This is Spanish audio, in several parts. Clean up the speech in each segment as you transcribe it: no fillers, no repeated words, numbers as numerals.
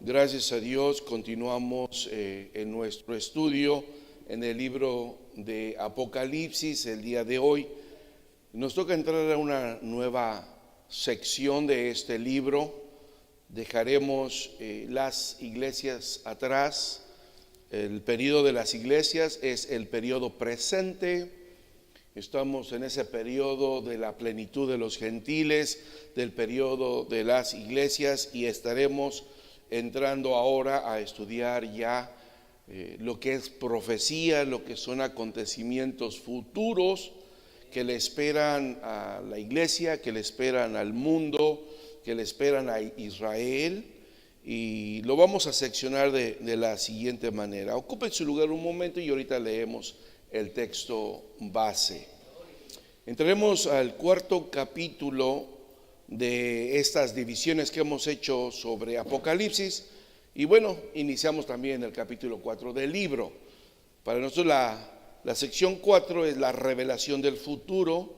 Gracias a Dios continuamos en nuestro estudio en el libro de Apocalipsis el día de hoy. Nos toca entrar a una nueva sección de este libro. Dejaremos las iglesias atrás. El periodo de las iglesias es el periodo presente. Estamos en ese periodo de la plenitud de los gentiles, del periodo de las iglesias, y estaremos entrando ahora a estudiar ya lo que es profecía, lo que son acontecimientos futuros que le esperan a la iglesia, que le esperan al mundo, que le esperan a Israel, y lo vamos a seccionar de la siguiente manera. Ocupen su lugar un momento y ahorita leemos el texto base. Entraremos al cuarto capítulo de estas divisiones que hemos hecho sobre Apocalipsis, y bueno, iniciamos también el capítulo 4 del libro. Para nosotros la sección 4 es la revelación del futuro,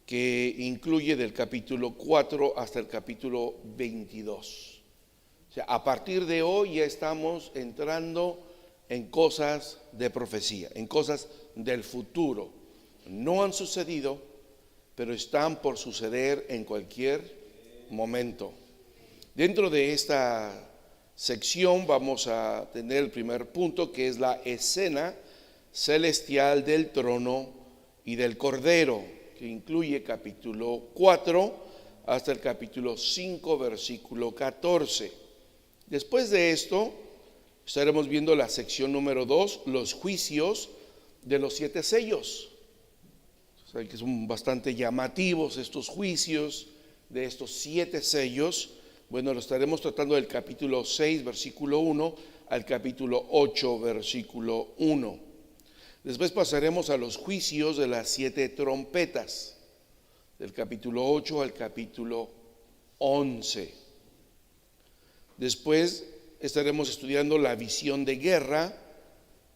que incluye del capítulo 4 hasta el capítulo 22. O sea, a partir de hoy ya estamos entrando en cosas de profecía, en cosas del futuro. No han sucedido, pero están por suceder en cualquier momento. Dentro de esta sección vamos a tener el primer punto, que es la escena celestial del trono y del Cordero, que incluye capítulo 4 hasta el capítulo 5, versículo 14. Después de esto estaremos viendo la sección número 2, los juicios de los 7 sellos. O sea, que son bastante llamativos estos juicios de estos 7 sellos. Bueno, lo estaremos tratando del capítulo 6, versículo 1 al capítulo 8, versículo 1. Después pasaremos a los juicios de las 7 trompetas, del capítulo 8 al capítulo 11. Después estaremos estudiando la visión de guerra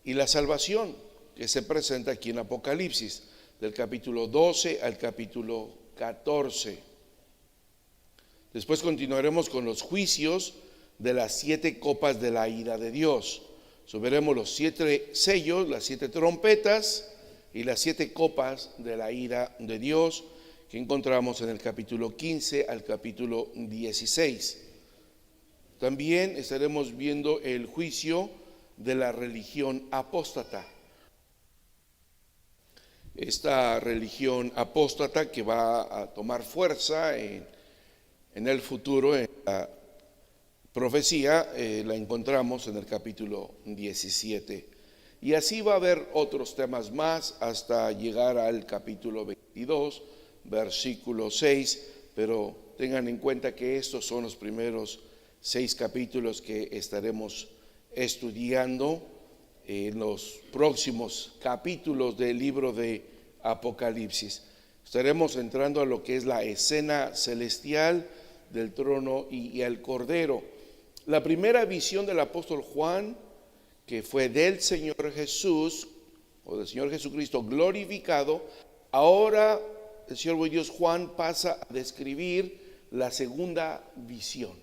y la salvación que se presenta aquí en Apocalipsis, del capítulo 12 al capítulo 14. Después continuaremos con los juicios de las 7 copas de la ira de Dios. Veremos los 7 sellos, las 7 trompetas y las 7 copas de la ira de Dios, que encontramos en el capítulo 15 al capítulo 16. También estaremos viendo el juicio de la religión apóstata. Esta religión apóstata que va a tomar fuerza en el futuro, en la profecía, la encontramos en el capítulo 17. Y así va a haber otros temas más hasta llegar al capítulo 22, versículo 6, pero tengan en cuenta que estos son los primeros 6 capítulos que estaremos estudiando en los próximos capítulos del libro de Apocalipsis. Estaremos entrando a lo que es la escena celestial del trono y el Cordero. La primera visión del apóstol Juan, que fue del Señor Jesús, o del Señor Jesucristo glorificado, ahora el siervo de Dios Juan pasa a describir la segunda visión.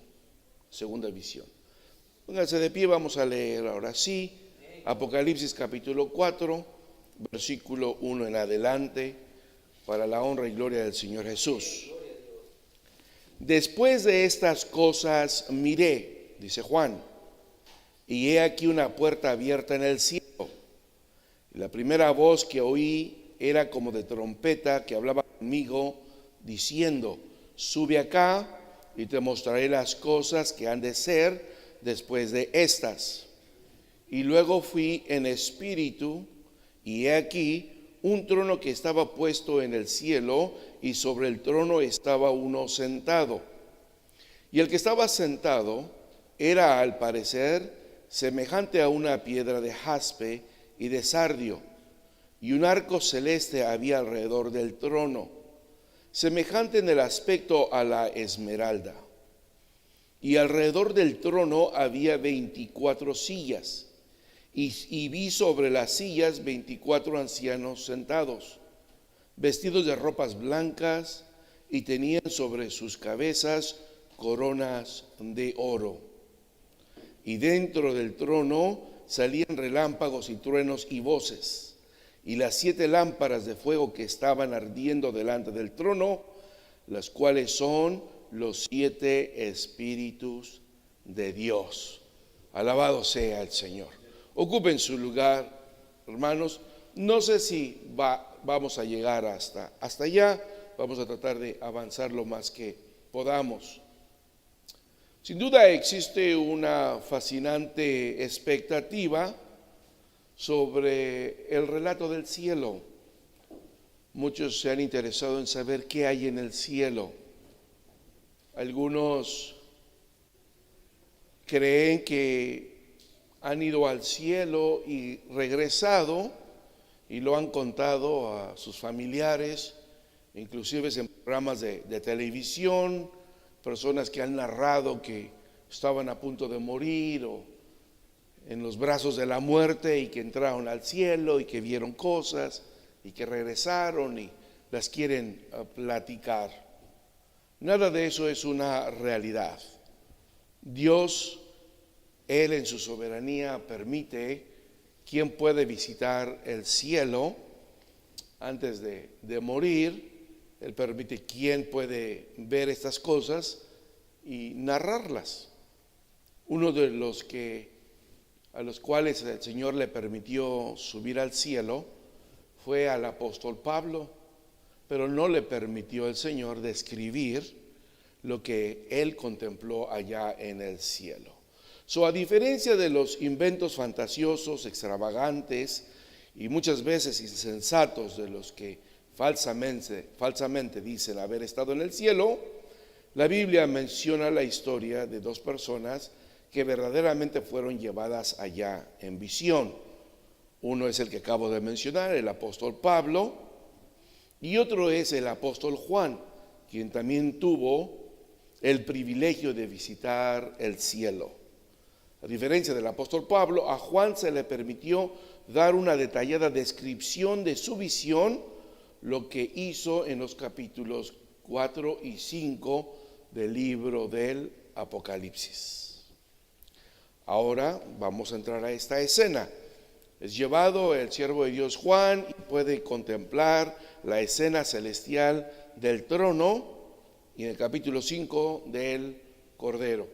Pónganse de pie, vamos a leer ahora sí Apocalipsis capítulo 4, versículo 1 en adelante, para la honra y gloria del Señor Jesús. Después de estas cosas miré, dice Juan, y he aquí una puerta abierta en el cielo. Y la primera voz que oí era como de trompeta que hablaba conmigo, diciendo: sube acá y te mostraré las cosas que han de ser después de estas. Y luego fui en espíritu, y he aquí un trono que estaba puesto en el cielo, y sobre el trono estaba uno sentado. Y el que estaba sentado era, al parecer, semejante a una piedra de jaspe y de sardio, y un arco celeste había alrededor del trono, semejante en el aspecto a la esmeralda. Y alrededor del trono había 24 sillas, y vi sobre las sillas 24 ancianos sentados, vestidos de ropas blancas, y tenían sobre sus cabezas coronas de oro. y dentro del trono salían relámpagos y truenos y voces, y las 7 lámparas de fuego que estaban ardiendo delante del trono, las cuales son los 7 espíritus de Dios. Alabado sea el Señor. Ocupen su lugar, hermanos. No sé si vamos a llegar hasta allá. Vamos a tratar de avanzar lo más que podamos. Sin duda existe una fascinante expectativa sobre el relato del cielo. Muchos se han interesado en saber qué hay en el cielo. Algunos creen que han ido al cielo y regresado y lo han contado a sus familiares, inclusive en programas de televisión, personas que han narrado que estaban a punto de morir o en los brazos de la muerte y que entraron al cielo y que vieron cosas y que regresaron y las quieren platicar. Nada de eso es una realidad. Dios, Él en su soberanía permite quién puede visitar el cielo antes de morir. Él permite quién puede ver estas cosas y narrarlas. Uno de los a los cuales el Señor le permitió subir al cielo fue al apóstol Pablo, pero no le permitió el Señor describir lo que él contempló allá en el cielo. A diferencia de los inventos fantasiosos, extravagantes y muchas veces insensatos de los que falsamente dicen haber estado en el cielo, la Biblia menciona la historia de 2 personas que verdaderamente fueron llevadas allá en visión. Uno es el que acabo de mencionar, el apóstol Pablo, y otro es el apóstol Juan, quien también tuvo el privilegio de visitar el cielo. A diferencia del apóstol Pablo, a Juan se le permitió dar una detallada descripción de su visión, lo que hizo en los capítulos 4 y 5 del libro del Apocalipsis. Ahora vamos a entrar a esta escena. Es llevado el siervo de Dios Juan y puede contemplar la escena celestial del trono y en el capítulo 5 del Cordero.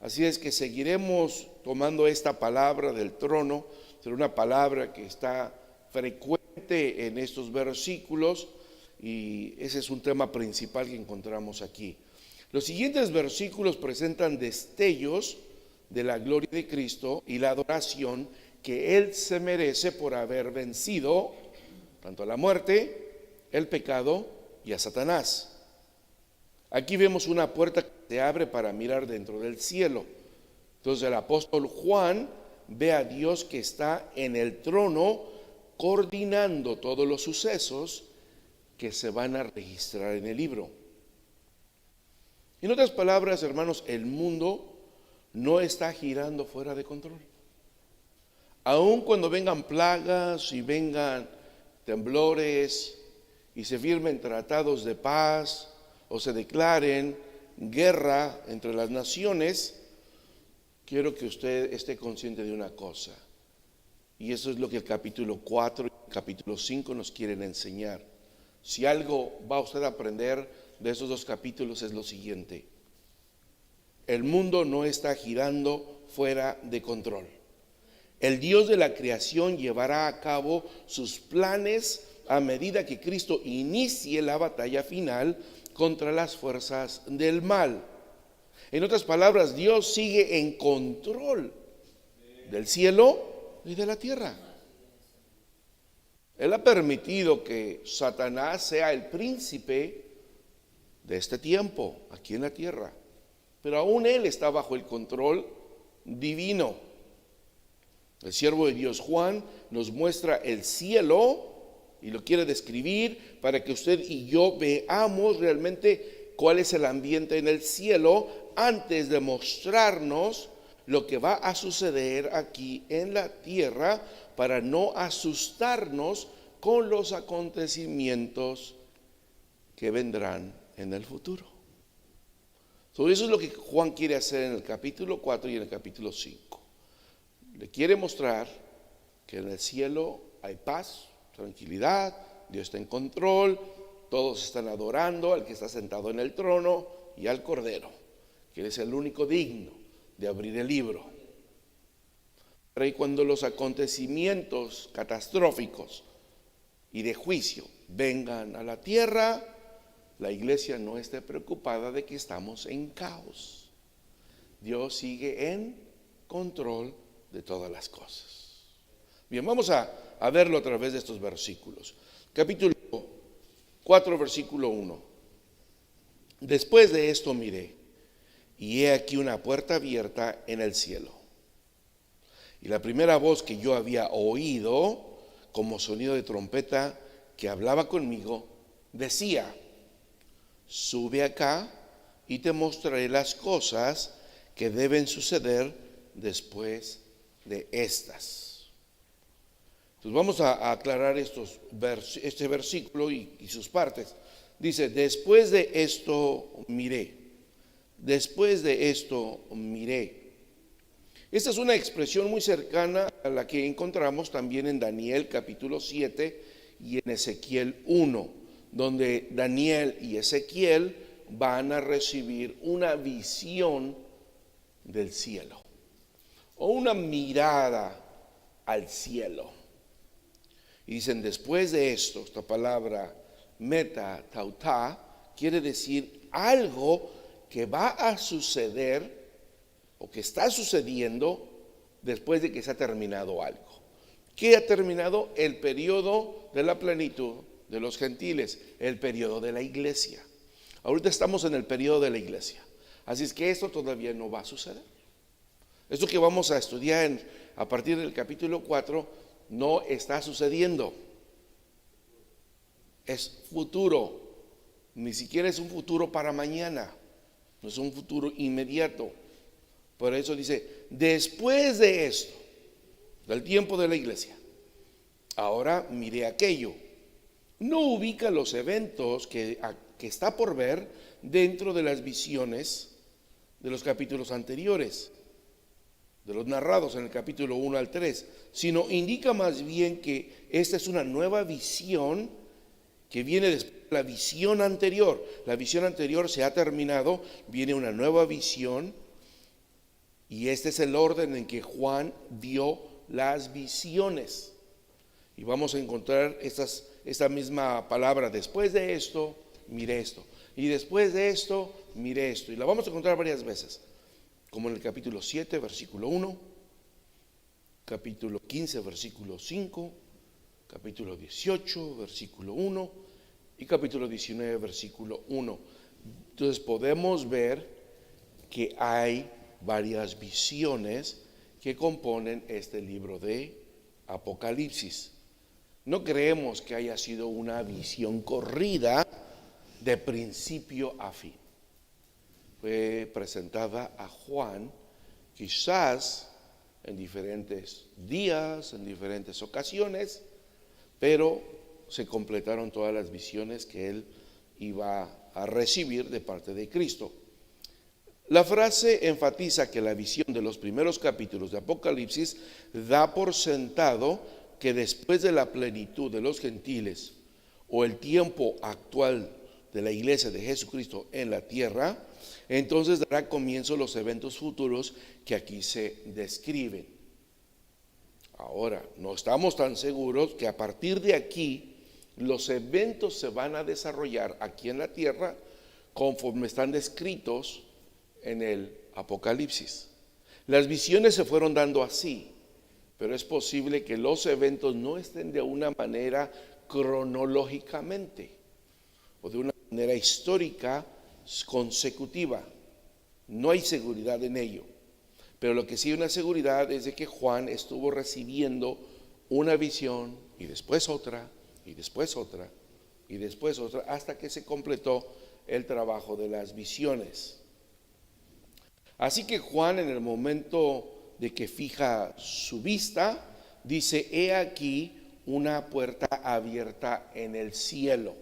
Así es que seguiremos tomando esta palabra del trono, será una palabra que está frecuente en estos versículos y ese es un tema principal que encontramos aquí. Los siguientes versículos presentan destellos de la gloria de Cristo y la adoración que Él se merece por haber vencido tanto a la muerte, el pecado y a Satanás. Aquí vemos una puerta que se abre para mirar dentro del cielo. Entonces el apóstol Juan ve a Dios que está en el trono coordinando todos los sucesos que se van a registrar en el libro. En otras palabras, hermanos, el mundo no está girando fuera de control. Aun cuando vengan plagas y vengan temblores y se firmen tratados de paz o se declaren guerra entre las naciones, quiero que usted esté consciente de una cosa, y eso es lo que el capítulo 4 y el capítulo 5 nos quieren enseñar. Si algo va usted a aprender de esos 2 capítulos es lo siguiente: el mundo no está girando fuera de control. El Dios de la creación llevará a cabo sus planes a medida que Cristo inicie la batalla final contra las fuerzas del mal. En otras palabras, Dios sigue en control del cielo y de la tierra. Él ha permitido que Satanás sea el príncipe de este tiempo aquí en la tierra, pero aún él está bajo el control divino. El siervo de Dios Juan nos muestra el cielo y lo quiere describir para que usted y yo veamos realmente cuál es el ambiente en el cielo antes de mostrarnos lo que va a suceder aquí en la tierra, para no asustarnos con los acontecimientos que vendrán en el futuro. Eso es lo que Juan quiere hacer en el capítulo 4 y en el capítulo 5. Le quiere mostrar que en el cielo hay paz, tranquilidad, Dios está en control, todos están adorando al que está sentado en el trono y al Cordero, que Él es el único digno de abrir el libro. Pero y cuando los acontecimientos catastróficos y de juicio vengan a la tierra, la iglesia no esté preocupada de que estamos en caos. Dios sigue en control de todas las cosas. Bien, vamos a verlo a través de estos versículos. Capítulo 4, versículo 1. Después de esto miré, y he aquí una puerta abierta en el cielo. Y la primera voz que yo había oído, como sonido de trompeta, que hablaba conmigo, decía: sube acá y te mostraré las cosas que deben suceder después de estas. Entonces vamos a aclarar este versículo y sus partes. Dice: después de esto miré. Después de esto miré. Esta es una expresión muy cercana a la que encontramos también en Daniel capítulo 7 y en Ezequiel 1, donde Daniel y Ezequiel van a recibir una visión del cielo o una mirada al cielo. Y dicen: después de esto, esta palabra meta tautá quiere decir algo que va a suceder o que está sucediendo después de que se ha terminado algo. ¿Qué ha terminado? El periodo de la plenitud de los gentiles, el periodo de la iglesia. Ahorita estamos en el periodo de la iglesia, así es que esto todavía no va a suceder. Esto que vamos a estudiar a partir del capítulo 4 no está sucediendo. Es futuro, ni siquiera es un futuro para mañana, no es un futuro inmediato. Por eso dice: después de esto, del tiempo de la iglesia, ahora miré aquello. No ubica los eventos que está por ver dentro de las visiones de los capítulos anteriores, de los narrados en el capítulo 1 al 3, sino indica más bien que esta es una nueva visión que viene después de la visión anterior. La visión anterior se ha terminado, viene una nueva visión, y este es el orden en que Juan vio las visiones. Y vamos a encontrar esta misma palabra: después de esto, miré esto. Y después de esto, miré esto. Y la vamos a encontrar varias veces, como en el capítulo 7, versículo 1, capítulo 15, versículo 5, capítulo 18, versículo 1 y capítulo 19, versículo 1. Entonces podemos ver que hay varias visiones que componen este libro de Apocalipsis. No creemos que haya sido una visión corrida de principio a fin. Fue presentada a Juan quizás en diferentes días, en diferentes ocasiones, pero se completaron todas las visiones que él iba a recibir de parte de Cristo. La frase enfatiza que la visión de los primeros capítulos de Apocalipsis da por sentado que después de la plenitud de los gentiles o el tiempo actual de la iglesia de Jesucristo en la tierra, entonces dará comienzo los eventos futuros que aquí se describen. Ahora, no estamos tan seguros que a partir de aquí los eventos se van a desarrollar aquí en la tierra conforme están descritos en el Apocalipsis. Las visiones se fueron dando así, pero es posible que los eventos no estén de una manera cronológicamente o de una manera histórica consecutiva. No hay seguridad en ello, pero lo que sí hay una seguridad es de que Juan estuvo recibiendo una visión y después otra y después otra y después otra hasta que se completó el trabajo de las visiones. Así que Juan, en el momento de que fija su vista, dice: he aquí una puerta abierta en el cielo.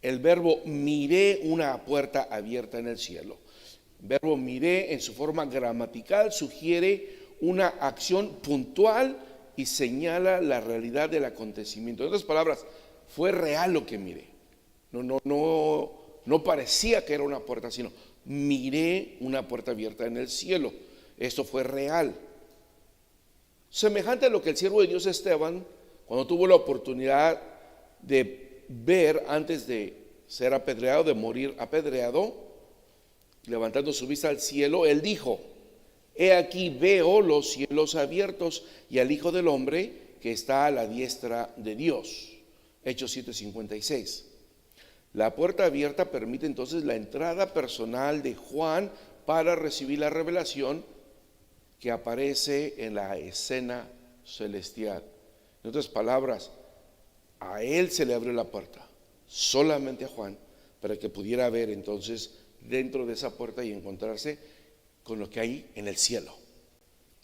El verbo miré una puerta abierta en el cielo. verbo miré en su forma gramatical sugiere una acción puntual y señala la realidad del acontecimiento. En otras palabras, fue real lo que miré. No parecía que era una puerta, sino miré una puerta abierta en el cielo. Esto fue real. Semejante a lo que el siervo de Dios Esteban, cuando tuvo la oportunidad de ver antes de ser apedreado, de morir apedreado, levantando su vista al cielo, él dijo: he aquí veo los cielos abiertos y al Hijo del Hombre que está a la diestra de Dios. Hechos 7:56. La puerta abierta permite entonces la entrada personal de Juan para recibir la revelación que aparece en la escena celestial. En otras palabras, a él se le abrió la puerta, solamente a Juan, para que pudiera ver entonces dentro de esa puerta y encontrarse con lo que hay en el cielo.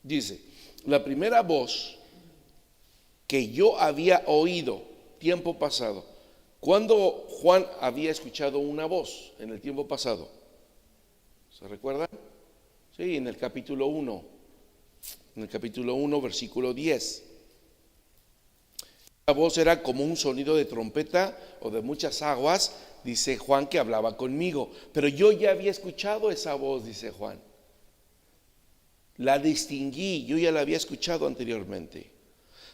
Dice: la primera voz que yo había oído tiempo pasado. ¿Cuándo Juan había escuchado una voz en el tiempo pasado? ¿Se recuerdan? Sí, en el capítulo 1. En el capítulo 1, versículo 10. La voz era como un sonido de trompeta o de muchas aguas, dice Juan, que hablaba conmigo. Pero yo ya había escuchado esa voz, dice Juan. La distinguí, yo ya la había escuchado anteriormente.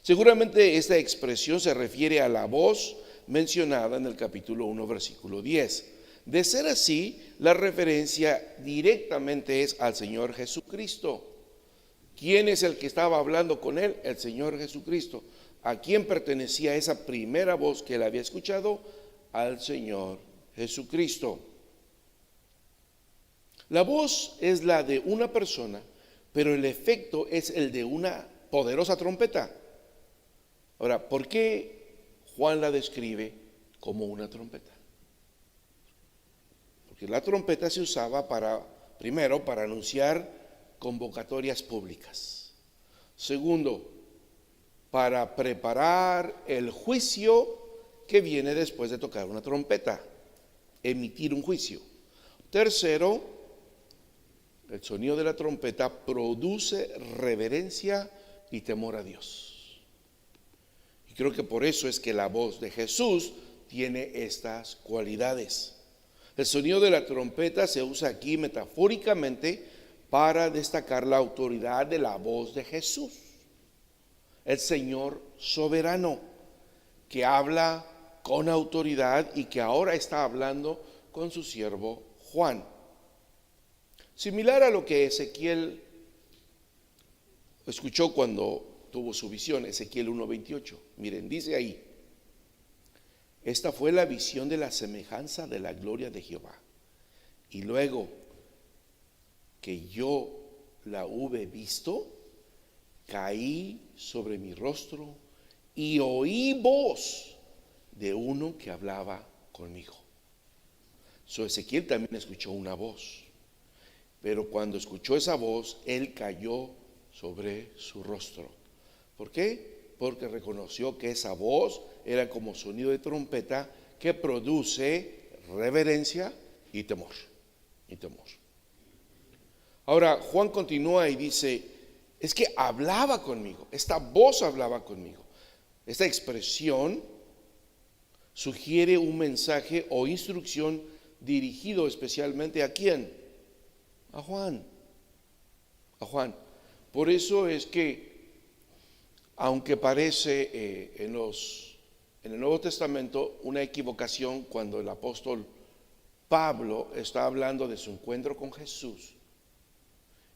Seguramente esta expresión se refiere a la voz mencionada en el capítulo 1, versículo 10. De ser así, la referencia directamente es al Señor Jesucristo. ¿Quién es el que estaba hablando con él? El Señor Jesucristo. ¿A quién pertenecía esa primera voz que él había escuchado? Al Señor Jesucristo. La voz es la de una persona, pero el efecto es el de una poderosa trompeta. Ahora, ¿por qué Juan la describe como una trompeta? Porque la trompeta se usaba primero, para anunciar convocatorias públicas. Segundo, para preparar el juicio que viene después de tocar una trompeta, emitir un juicio. Tercero, el sonido de la trompeta produce reverencia y temor a Dios. Y creo que por eso es que la voz de Jesús tiene estas cualidades. El sonido de la trompeta se usa aquí metafóricamente para destacar la autoridad de la voz de Jesús, el Señor soberano, que habla con autoridad y que ahora está hablando con su siervo Juan. Similar a lo que Ezequiel escuchó cuando tuvo su visión, Ezequiel 1:28. Miren, dice ahí: esta fue la visión de la semejanza de la gloria de Jehová. Y luego que yo la hube visto, caí sobre mi rostro y oí voz de uno que hablaba conmigo. Ezequiel también escuchó una voz, pero cuando escuchó esa voz, él cayó sobre su rostro. ¿Por qué? Porque reconoció que esa voz era como sonido de trompeta que produce reverencia y temor. Ahora Juan continúa y dice: es que hablaba conmigo, esta voz hablaba conmigo. Esta expresión sugiere un mensaje o instrucción dirigido especialmente ¿a quién? A Juan. Por eso es que, aunque parece en el Nuevo Testamento una equivocación cuando el apóstol Pablo está hablando de su encuentro con Jesús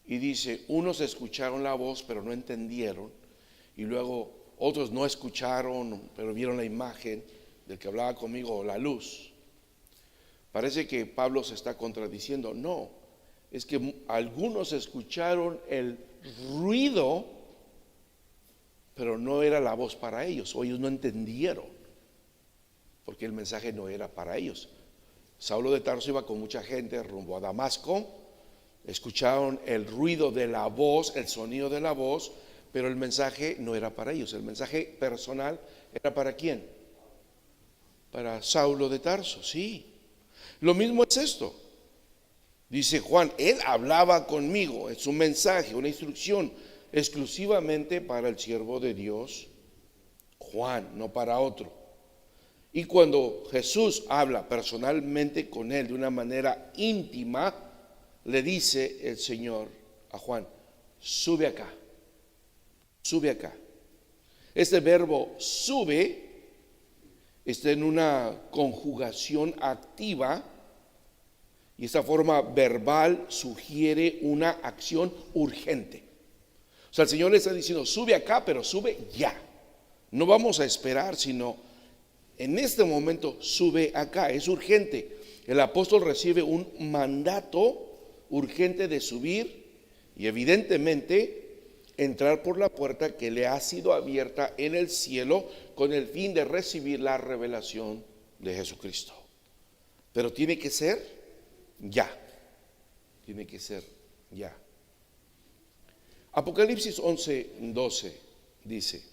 y dice: unos escucharon la voz pero no entendieron, y luego otros no escucharon pero vieron la imagen del que hablaba conmigo, o la luz. Parece que Pablo se está contradiciendo. No, es que algunos escucharon el ruido, pero no era la voz para ellos, o ellos no entendieron, porque el mensaje no era para ellos. Saulo de Tarso iba con mucha gente rumbo a Damasco, escucharon el ruido de la voz, el sonido de la voz, pero el mensaje no era para ellos. El mensaje personal era ¿para quién? Para Saulo de Tarso, sí. Lo mismo es esto. Dice Juan, Él hablaba conmigo, es un mensaje, una instrucción exclusivamente para el siervo de Dios, Juan, no para otro. Y cuando Jesús habla personalmente con él de una manera íntima, le dice el Señor a Juan, sube acá, sube acá. Este verbo sube está en una conjugación activa y esta forma verbal sugiere una acción urgente. O sea, el Señor le está diciendo, sube acá, pero sube ya. No vamos a esperar, sino en este momento sube acá, es urgente. El apóstol recibe un mandato urgente de subir y evidentemente entrar por la puerta que le ha sido abierta en el cielo con el fin de recibir la revelación de Jesucristo. Pero tiene que ser ya, tiene que ser ya. Apocalipsis 11:12 dice,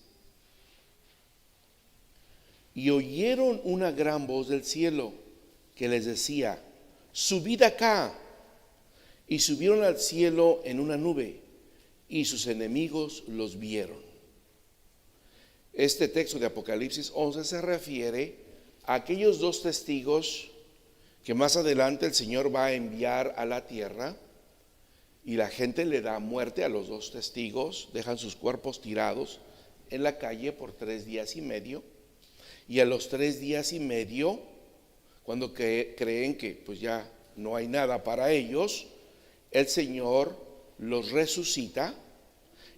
y oyeron una gran voz del cielo que les decía, subid acá. Y subieron al cielo en una nube, y sus enemigos los vieron. Este texto de Apocalipsis 11 se refiere a aquellos dos testigos que más adelante el Señor va a enviar a la tierra, y la gente le da muerte a los dos testigos, dejan sus cuerpos tirados en la calle por 3 días y medio, y a los 3 días y medio, cuando creen que pues ya no hay nada para ellos, el Señor los resucita,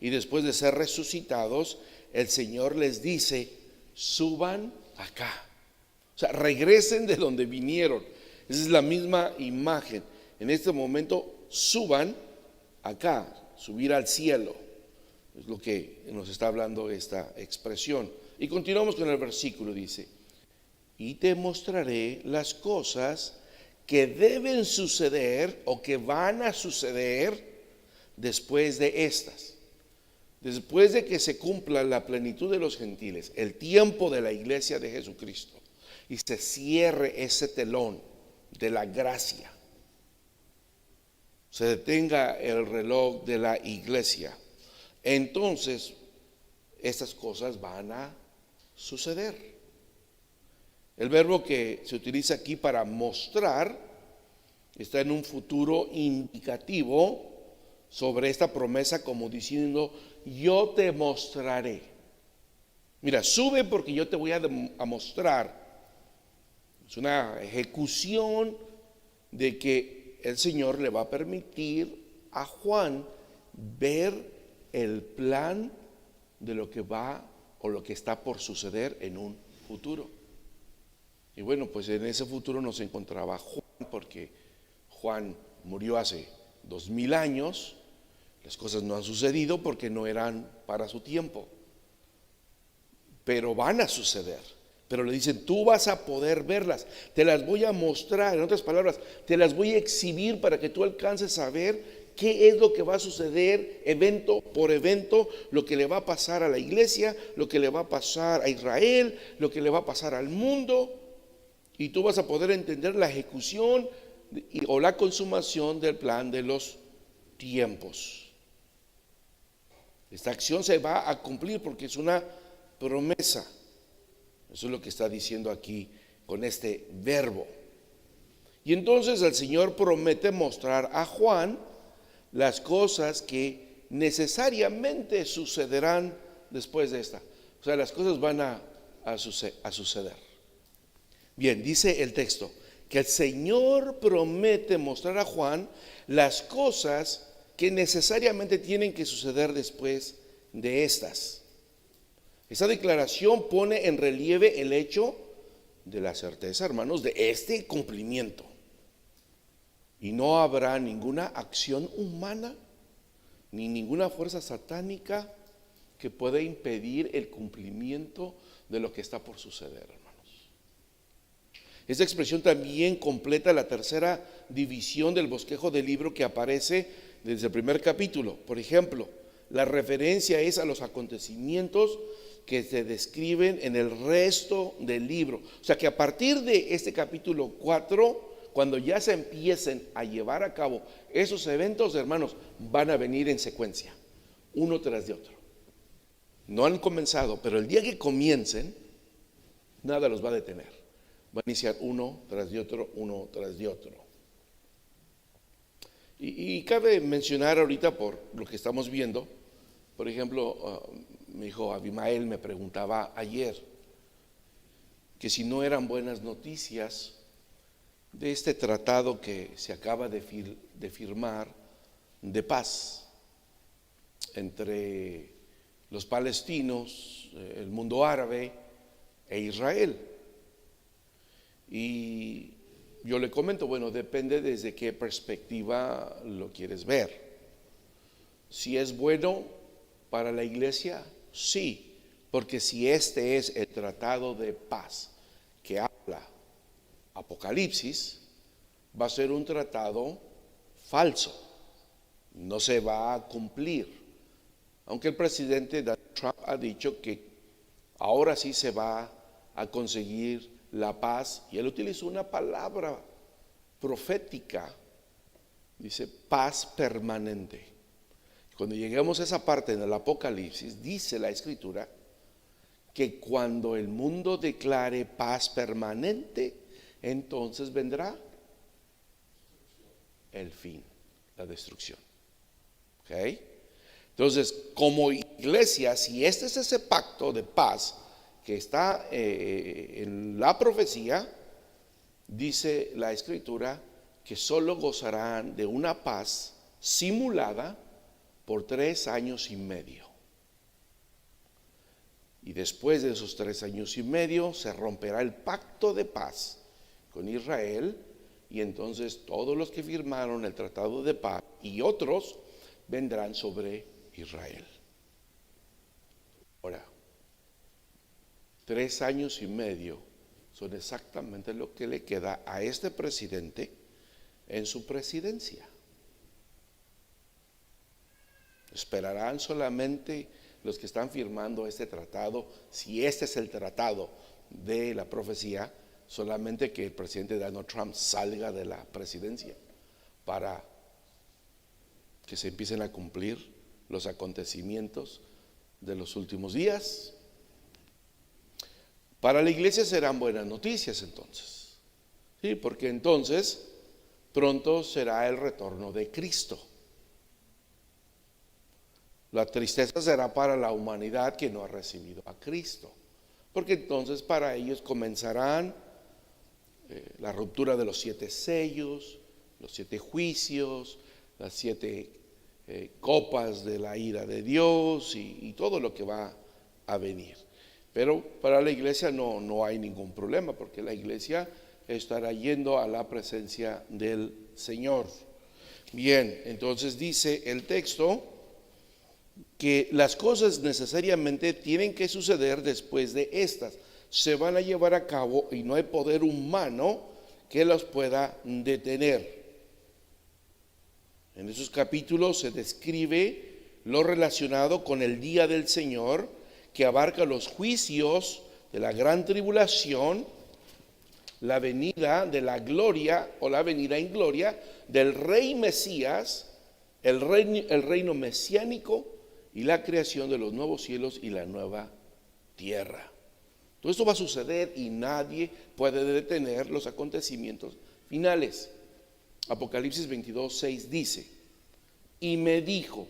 y después de ser resucitados, el Señor les dice, suban acá. O sea, regresen de donde vinieron. Esa es la misma imagen. En este momento, suban acá, subir al cielo. Es lo que nos está hablando esta expresión. Y continuamos con el versículo, dice, y te mostraré las cosas que deben suceder o que van a suceder después de estas. Después de que se cumpla la plenitud de los gentiles, el tiempo de la iglesia de Jesucristo, y se cierre ese telón de la gracia, se detenga el reloj de la iglesia, entonces estas cosas van a suceder. El verbo que se utiliza aquí para mostrar está en un futuro indicativo sobre esta promesa, como diciendo, yo te mostraré. Mira, sube porque yo te voy a mostrar. Es una ejecución de que el Señor le va a permitir a Juan ver el plan de lo que va o lo que está por suceder en un futuro. Y bueno, pues en ese futuro no se encontraba Juan, porque Juan murió hace 2000 años. Las cosas no han sucedido porque no eran para su tiempo, pero van a suceder. Pero le dicen, tú vas a poder verlas, te las voy a mostrar, en otras palabras, te las voy a exhibir para que tú alcances a ver qué es lo que va a suceder evento por evento, lo que le va a pasar a la iglesia, lo que le va a pasar a Israel, lo que le va a pasar al mundo. Y tú vas a poder entender la ejecución o la consumación del plan de los tiempos. Esta acción se va a cumplir porque es una promesa. Eso es lo que está diciendo aquí con este verbo. Y entonces el Señor promete mostrar a Juan las cosas que necesariamente sucederán después de esta. O sea, las cosas van a suceder. Bien, dice el texto que el Señor promete mostrar a Juan las cosas que necesariamente tienen que suceder después de estas. Esa declaración pone en relieve el hecho de la certeza, hermanos, de este cumplimiento. Y no habrá ninguna acción humana ni ninguna fuerza satánica que pueda impedir el cumplimiento de lo que está por suceder, hermanos. Esta expresión también completa la tercera división del bosquejo del libro que aparece desde el primer capítulo. Por ejemplo, la referencia es a los acontecimientos que se describen en el resto del libro. O sea que a partir de este capítulo 4 cuando ya se empiecen a llevar a cabo esos eventos, hermanos, van a venir en secuencia, uno tras de otro. No han comenzado, pero el día que comiencen, nada los va a detener. Va a iniciar uno tras de otro, uno tras de otro. Y cabe mencionar ahorita por lo que estamos viendo, por ejemplo, mi hijo Abimael me preguntaba ayer que si no eran buenas noticias de este tratado que se acaba de firmar de paz entre los palestinos, el mundo árabe e Israel. Y yo le comento, bueno, depende desde qué perspectiva lo quieres ver. Si es bueno para la iglesia, sí, porque si este es el tratado de paz que habla Apocalipsis, va a ser un tratado falso, no se va a cumplir. Aunque el presidente Donald Trump ha dicho que ahora sí se va a conseguir la paz, y él utilizó una palabra profética, dice paz permanente. Cuando lleguemos a esa parte en el Apocalipsis, dice la Escritura que cuando el mundo declare paz permanente, entonces vendrá el fin, la destrucción. ¿Ok? Entonces, como iglesia, si este es ese pacto de paz que está en la profecía, dice la Escritura que solo gozarán de una paz simulada por 3 años y medio. Y después de esos 3 años y medio se romperá el pacto de paz con Israel, y entonces todos los que firmaron el tratado de paz y otros vendrán sobre Israel. Ahora, 3 años y medio son exactamente lo que le queda a este presidente en su presidencia. Esperarán solamente los que están firmando este tratado, si este es el tratado de la profecía, solamente que el presidente Donald Trump salga de la presidencia para que se empiecen a cumplir los acontecimientos de los últimos días. Para la iglesia serán buenas noticias entonces, ¿sí? Porque entonces pronto será el retorno de Cristo. La tristeza será para la humanidad que no ha recibido a Cristo, porque entonces para ellos comenzarán la ruptura de los 7 sellos, los 7 juicios, las 7 copas de la ira de Dios y todo lo que va a venir. Pero para la iglesia no hay ningún problema, porque la iglesia estará yendo a la presencia del Señor. Bien, entonces dice el texto que las cosas necesariamente tienen que suceder después de estas. Se van a llevar a cabo y no hay poder humano que los pueda detener. En esos capítulos se describe lo relacionado con el día del Señor, que abarca los juicios de la gran tribulación, la venida de la gloria o la venida en gloria del Rey Mesías, el reino mesiánico y la creación de los nuevos cielos y la nueva tierra. Todo esto va a suceder y nadie puede detener los acontecimientos finales. Apocalipsis 22:6 dice: y me dijo,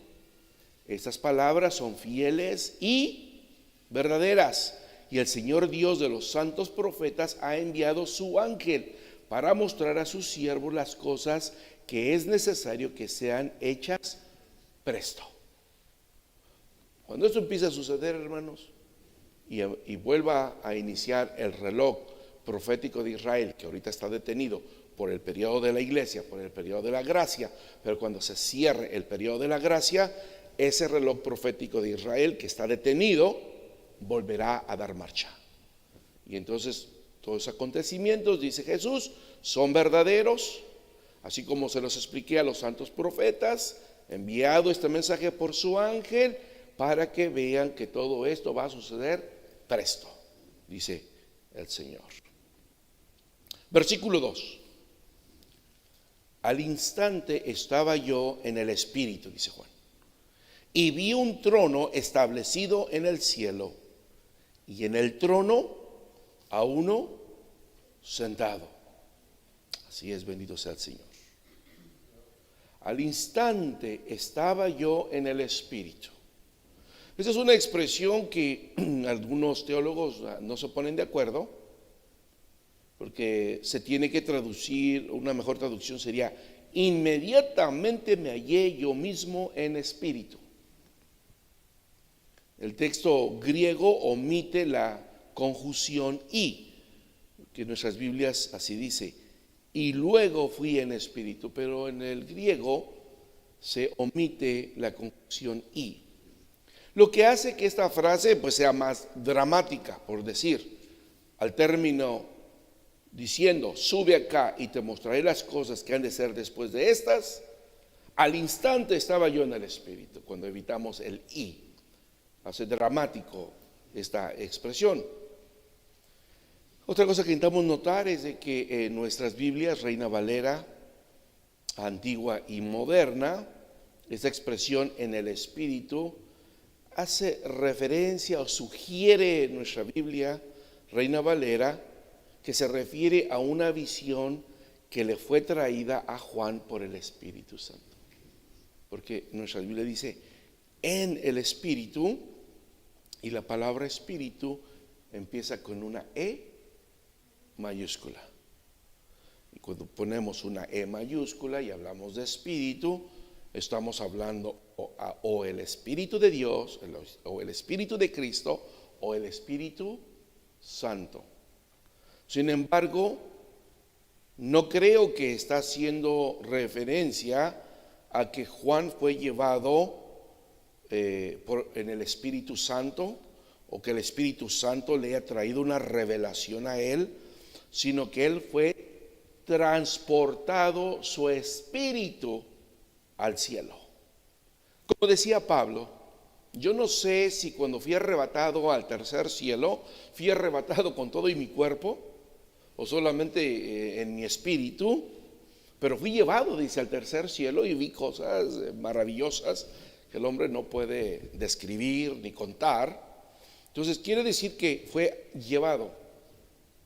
estas palabras son fieles y verdaderas, y el Señor Dios de los santos profetas ha enviado su ángel para mostrar a sus siervos las cosas que es necesario que sean hechas presto. Cuando esto empieza a suceder, hermanos, y vuelva a iniciar el reloj profético de Israel, que ahorita está detenido por el periodo de la iglesia, por el periodo de la gracia, pero cuando se cierre el periodo de la gracia, ese reloj profético de Israel que está detenido volverá a dar marcha. Y entonces todos los acontecimientos, dice Jesús, son verdaderos, así como se los expliqué a los santos profetas, enviado este mensaje por su ángel, para que vean que todo esto va a suceder presto, dice el Señor. Versículo 2. al instante estaba yo en el Espíritu, dice Juan, y vi un trono establecido en el cielo, y en el trono a uno sentado. Así es, bendito sea el Señor. Al instante estaba yo en el Espíritu. Esa es una expresión que algunos teólogos no se ponen de acuerdo, porque se tiene que traducir, una mejor traducción sería: inmediatamente me hallé yo mismo en espíritu. El texto griego omite la conjunción y, que en nuestras Biblias así dice, y luego fui en espíritu, pero en el griego se omite la conjunción y, lo que hace que esta frase pues sea más dramática, por decir, al término diciendo: sube acá y te mostraré las cosas que han de ser después de estas, al instante estaba yo en el Espíritu. Cuando evitamos el y, hace dramático esta expresión. Otra cosa que intentamos notar es de que en nuestras Biblias, Reina Valera, antigua y moderna, esta expresión en el Espíritu hace referencia o sugiere en nuestra Biblia, Reina Valera, que se refiere a una visión que le fue traída a Juan por el Espíritu Santo. Porque nuestra Biblia dice en el Espíritu, y la palabra Espíritu empieza con una E mayúscula. Y cuando ponemos una E mayúscula y hablamos de Espíritu, estamos hablando o el Espíritu de Dios, o el Espíritu de Cristo, o el Espíritu Santo. Sin embargo, no creo que está haciendo referencia a que Juan fue llevado en el Espíritu Santo, o que el Espíritu Santo le haya traído una revelación a él, sino que él fue transportado su espíritu al cielo. Como decía Pablo, yo no sé si cuando fui arrebatado al tercer cielo, fui arrebatado con todo y mi cuerpo, o solamente en mi espíritu, pero fui llevado, dice, al tercer cielo, y vi cosas maravillosas que el hombre no puede describir ni contar. Entonces quiere decir que fue llevado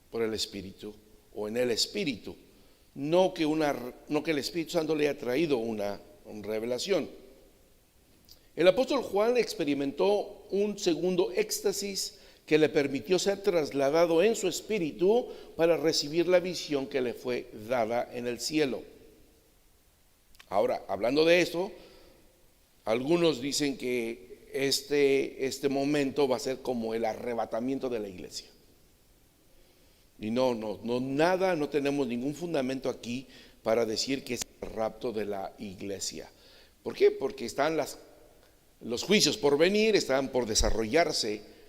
por el Espíritu, o en el Espíritu, no que el Espíritu Santo le haya traído una revelación. El apóstol Juan experimentó un segundo éxtasis que le permitió ser trasladado en su espíritu para recibir la visión que le fue dada en el cielo. Ahora, hablando de esto, algunos dicen que este momento va a ser como el arrebatamiento de la iglesia. Y no tenemos ningún fundamento aquí para decir que es el rapto de la iglesia. ¿Por qué? Porque están los juicios por venir, están por desarrollarse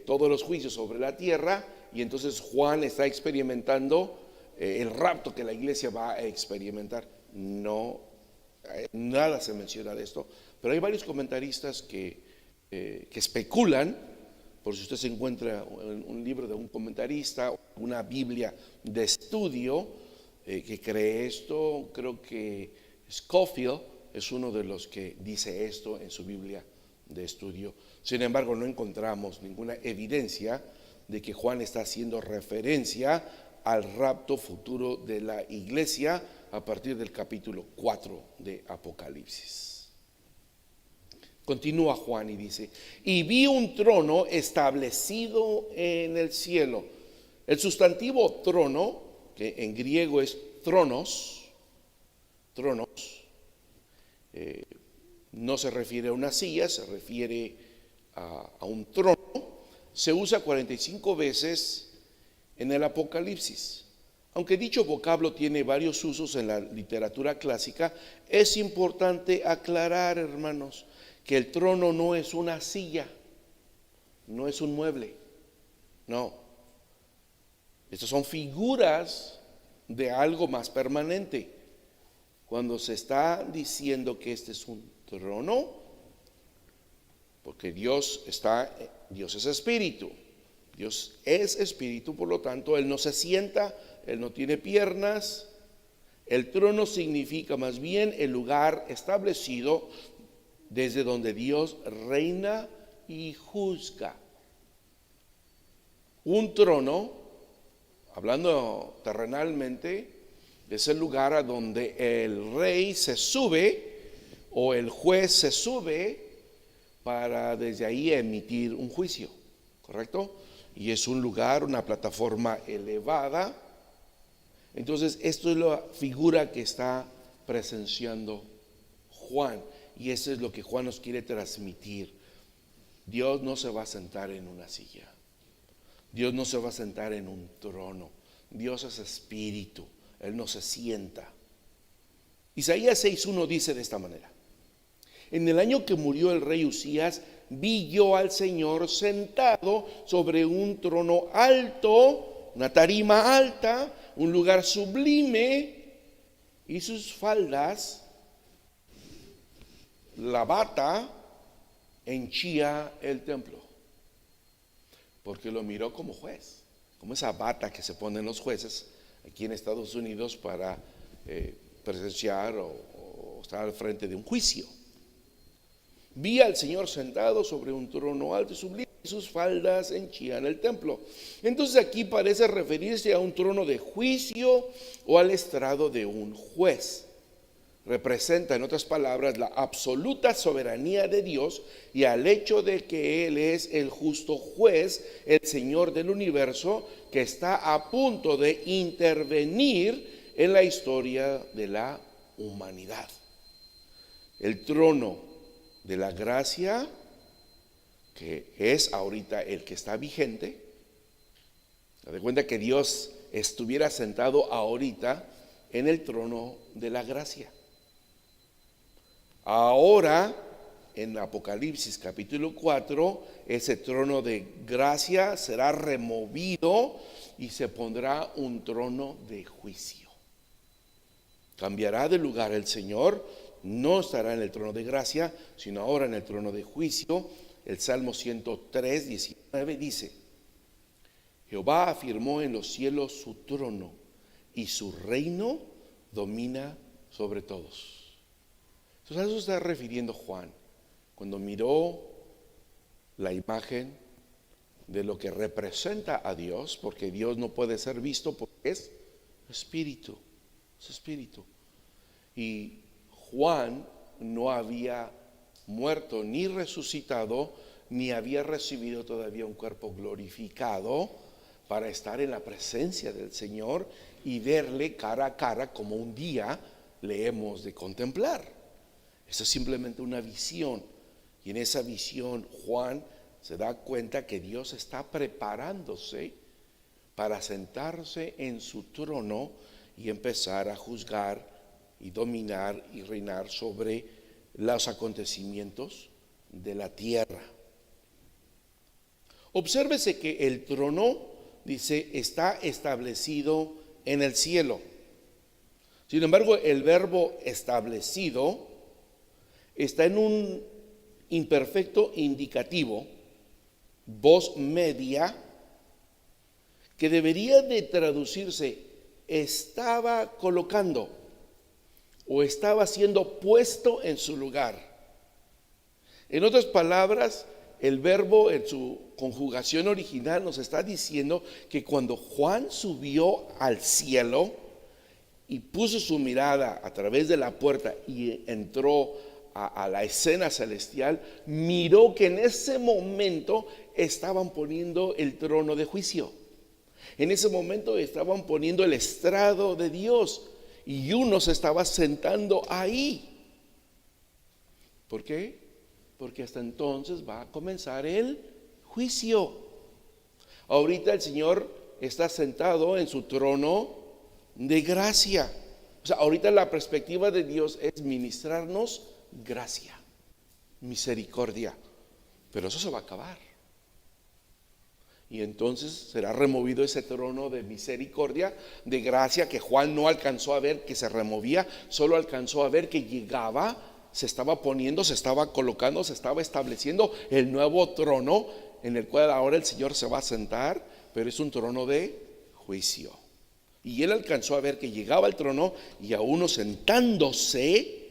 todos los juicios sobre la tierra, y entonces Juan está experimentando el rapto que la iglesia va a experimentar. No, nada se menciona de esto, pero hay varios comentaristas que especulan. Por si usted se encuentra un libro de un comentarista, una Biblia de estudio que cree esto, creo que Scofield es uno de los que dice esto en su Biblia de estudio. Sin embargo, no encontramos ninguna evidencia de que Juan está haciendo referencia al rapto futuro de la iglesia a partir del capítulo 4 de Apocalipsis. Continúa Juan y dice: y vi un trono establecido en el cielo. El sustantivo trono, que en griego es tronos, no se refiere a una silla, se refiere a un trono. Se usa 45 veces en el Apocalipsis. Aunque dicho vocablo tiene varios usos en la literatura clásica, es importante aclarar, hermanos, que el trono no es una silla, no es un mueble, no. Estas son figuras de algo más permanente. Cuando se está diciendo que este es un trono, porque Dios es espíritu, Dios es espíritu, por lo tanto Él no se sienta, Él no tiene piernas, El trono significa más bien el lugar establecido desde donde Dios reina y juzga. Un trono, hablando terrenalmente, es el lugar a donde el rey se sube o el juez se sube para desde ahí emitir un juicio, ¿correcto? Y es un lugar, una plataforma elevada. Entonces, esto es la figura que está presenciando Juan, y eso es lo que Juan nos quiere transmitir. Dios no se va a sentar en una silla. Dios no se va a sentar en un trono. Dios es espíritu. Él no se sienta. Isaías 6:1 dice de esta manera: en el año que murió el rey Usías, vi yo al Señor sentado sobre un trono alto, una tarima alta, un lugar sublime, y sus faldas, la bata, henchía el templo. Porque lo miró como juez, como esa bata que se ponen los jueces aquí en Estados Unidos para presenciar o estar al frente de un juicio. Vi al Señor sentado sobre un trono alto y sublime, y sus faldas henchían el templo. Entonces aquí parece referirse a un trono de juicio o al estrado de un juez. Representa, en otras palabras, la absoluta soberanía de Dios y al hecho de que Él es el justo juez, el Señor del universo, que está a punto de intervenir en la historia de la humanidad. El trono de la gracia, que es ahorita el que está vigente. Te das cuenta que Dios estuviera sentado ahorita en el trono de la gracia. Ahora, en Apocalipsis capítulo 4, ese trono de gracia será removido y se pondrá un trono de juicio. Cambiará de lugar el Señor, no estará en el trono de gracia, sino ahora en el trono de juicio. El Salmo 103, 19 dice: Jehová afirmó en los cielos su trono y su reino domina sobre todos. Entonces a eso está refiriendo Juan cuando miró la imagen de lo que representa a Dios, porque Dios no puede ser visto porque es espíritu, es espíritu. Y Juan no había muerto ni resucitado, ni había recibido todavía un cuerpo glorificado para estar en la presencia del Señor y verle cara a cara como un día le hemos de contemplar. Eso es simplemente una visión, y en esa visión Juan se da cuenta que Dios está preparándose para sentarse en su trono y empezar a juzgar y dominar y reinar sobre los acontecimientos de la tierra. Obsérvese que el trono, dice, está establecido en el cielo. Sin embargo, el verbo establecido está en un imperfecto indicativo, voz media, que debería de traducirse estaba colocando o estaba siendo puesto en su lugar. En otras palabras, el verbo en su conjugación original nos está diciendo que cuando Juan subió al cielo y puso su mirada a través de la puerta y entró a la escena celestial, miró que en ese momento estaban poniendo el trono de juicio. En ese momento estaban poniendo el estrado de Dios y uno se estaba sentando ahí. ¿Por qué? Porque hasta entonces va a comenzar el juicio. Ahorita el Señor está sentado en su trono de gracia. O sea, ahorita la perspectiva de Dios es ministrarnos gracia, misericordia, pero eso se va a acabar. Y entonces será removido ese trono de misericordia, de gracia, que Juan no alcanzó a ver que se removía, solo alcanzó a ver que llegaba, se estaba poniendo, se estaba colocando, se estaba estableciendo el nuevo trono en el cual ahora el Señor se va a sentar, pero es un trono de juicio. Y él alcanzó a ver que llegaba al trono y a uno sentándose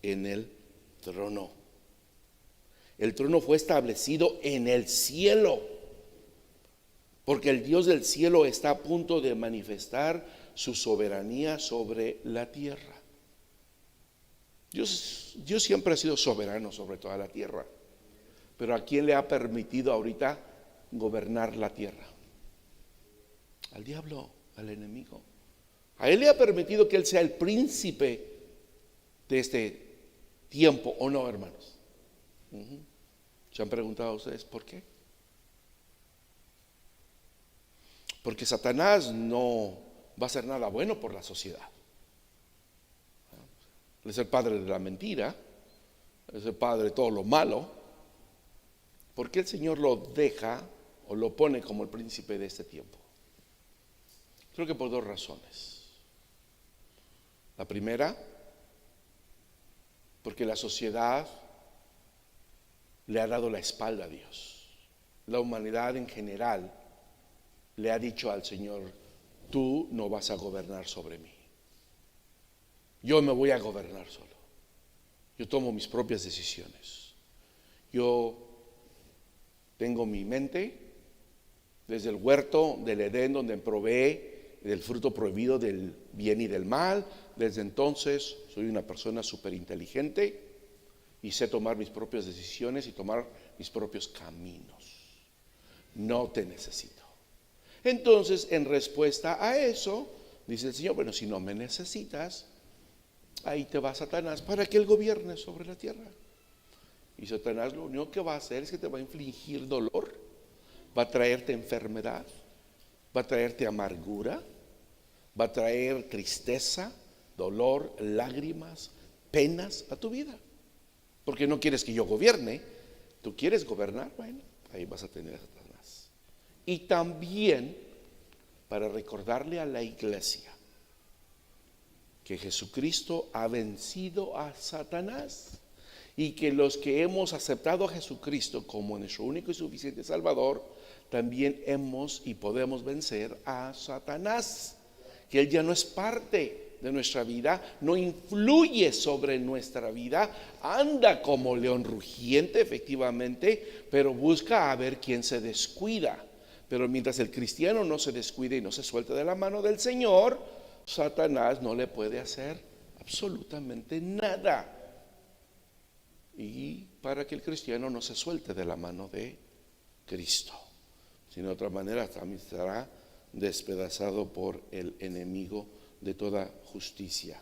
en el trono. El trono fue establecido en el cielo, porque el Dios del cielo está a punto de manifestar su soberanía sobre la tierra. Dios siempre ha sido soberano sobre toda la tierra, pero ¿a quién le ha permitido ahorita gobernar la tierra? Al diablo, al enemigo. A él le ha permitido que él sea el príncipe de este tiempo, ¿o no, hermanos? ¿Se han preguntado ustedes por qué? Porque Satanás no va a hacer nada bueno por la sociedad. Él es el padre de la mentira, es el padre de todo lo malo. ¿Por qué el Señor lo deja o lo pone como el príncipe de este tiempo? Creo que por dos razones. La primera, porque la sociedad le ha dado la espalda a Dios. La humanidad en general le ha dicho al Señor: tú no vas a gobernar sobre mí. Yo me voy a gobernar solo. Yo tomo mis propias decisiones. Yo tengo mi mente desde el huerto del Edén, donde probé del fruto prohibido del bien y del mal. Desde entonces soy una persona súper inteligente y sé tomar mis propias decisiones y tomar mis propios caminos. No te necesito. Entonces, en respuesta a eso, dice el Señor: bueno, si no me necesitas, ahí te va Satanás para que él gobierne sobre la tierra. Y Satanás lo único que va a hacer es que te va a infligir dolor, va a traerte enfermedad, va a traerte amargura, va a traer tristeza, dolor, lágrimas, penas a tu vida. Porque no quieres que yo gobierne, tú quieres gobernar, bueno, ahí vas a tener a Satanás. Y también para recordarle a la iglesia que Jesucristo ha vencido a Satanás y que los que hemos aceptado a Jesucristo como nuestro único y suficiente Salvador, también hemos y podemos vencer a Satanás, que él ya no es parte de nuestra vida, no influye sobre nuestra vida, anda como león rugiente efectivamente, pero busca a ver quién se descuida. Pero mientras el cristiano no se descuide y no se suelte de la mano del Señor, Satanás no le puede hacer absolutamente nada. Y para que el cristiano no se suelte de la mano de Cristo, sino de otra manera también estará despedazado por el enemigo de toda justicia.